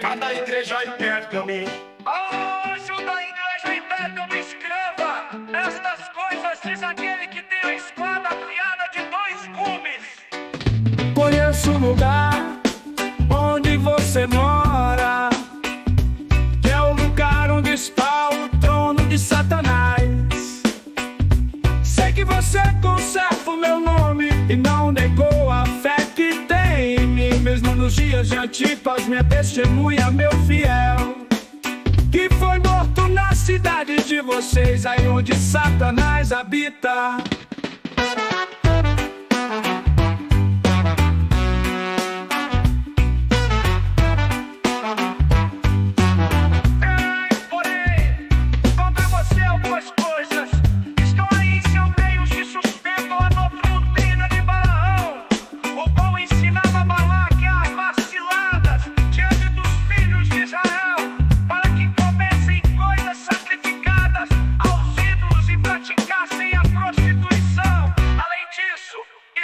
Cada igreja em Pérgamo. Anjo da igreja em Pérgamo, escreva: estas coisas diz aquele que tem a espada afiada de 2 gumes. Conheço o lugar onde você mora, que é o lugar onde está o trono de Satanás. Sei que você conserva o meu nome e não negou a fé que tem em mim. Mesmo nos dias de Antipas, minha testemunha, meu fiel, que foi morto na cidade de vocês, aí onde Satanás habita.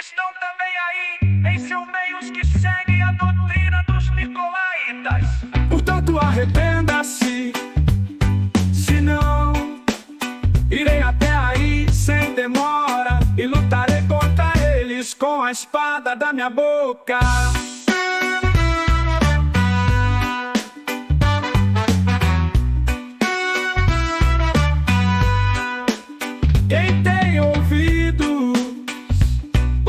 Estão também aí, em seu meio, os que seguem a doutrina dos nicolaítas. Portanto, arrependa-se, senão irei até aí sem demora e lutarei contra eles com a espada da minha boca. Quem tem ouvido,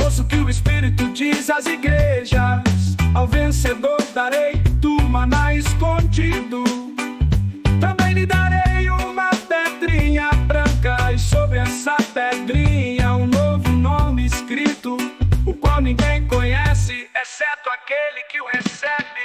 ouça o que o Espírito diz às igrejas: ao vencedor darei do maná escondido. Também lhe darei uma pedrinha branca, e sobre essa pedrinha um novo nome escrito, o qual ninguém conhece, exceto aquele que o recebe.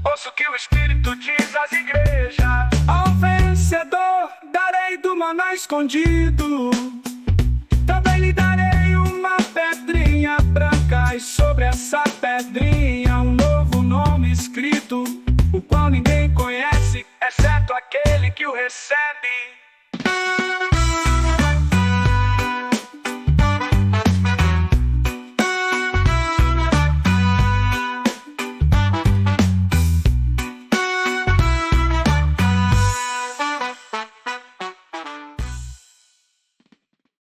Ouça o que o Espírito diz às igrejas: ao vencedor darei do maná escondido. Também lhe darei uma pedrinha branca, e sobre essa pedrinha um novo nome escrito, o qual ninguém conhece, exceto aquele que o recebe.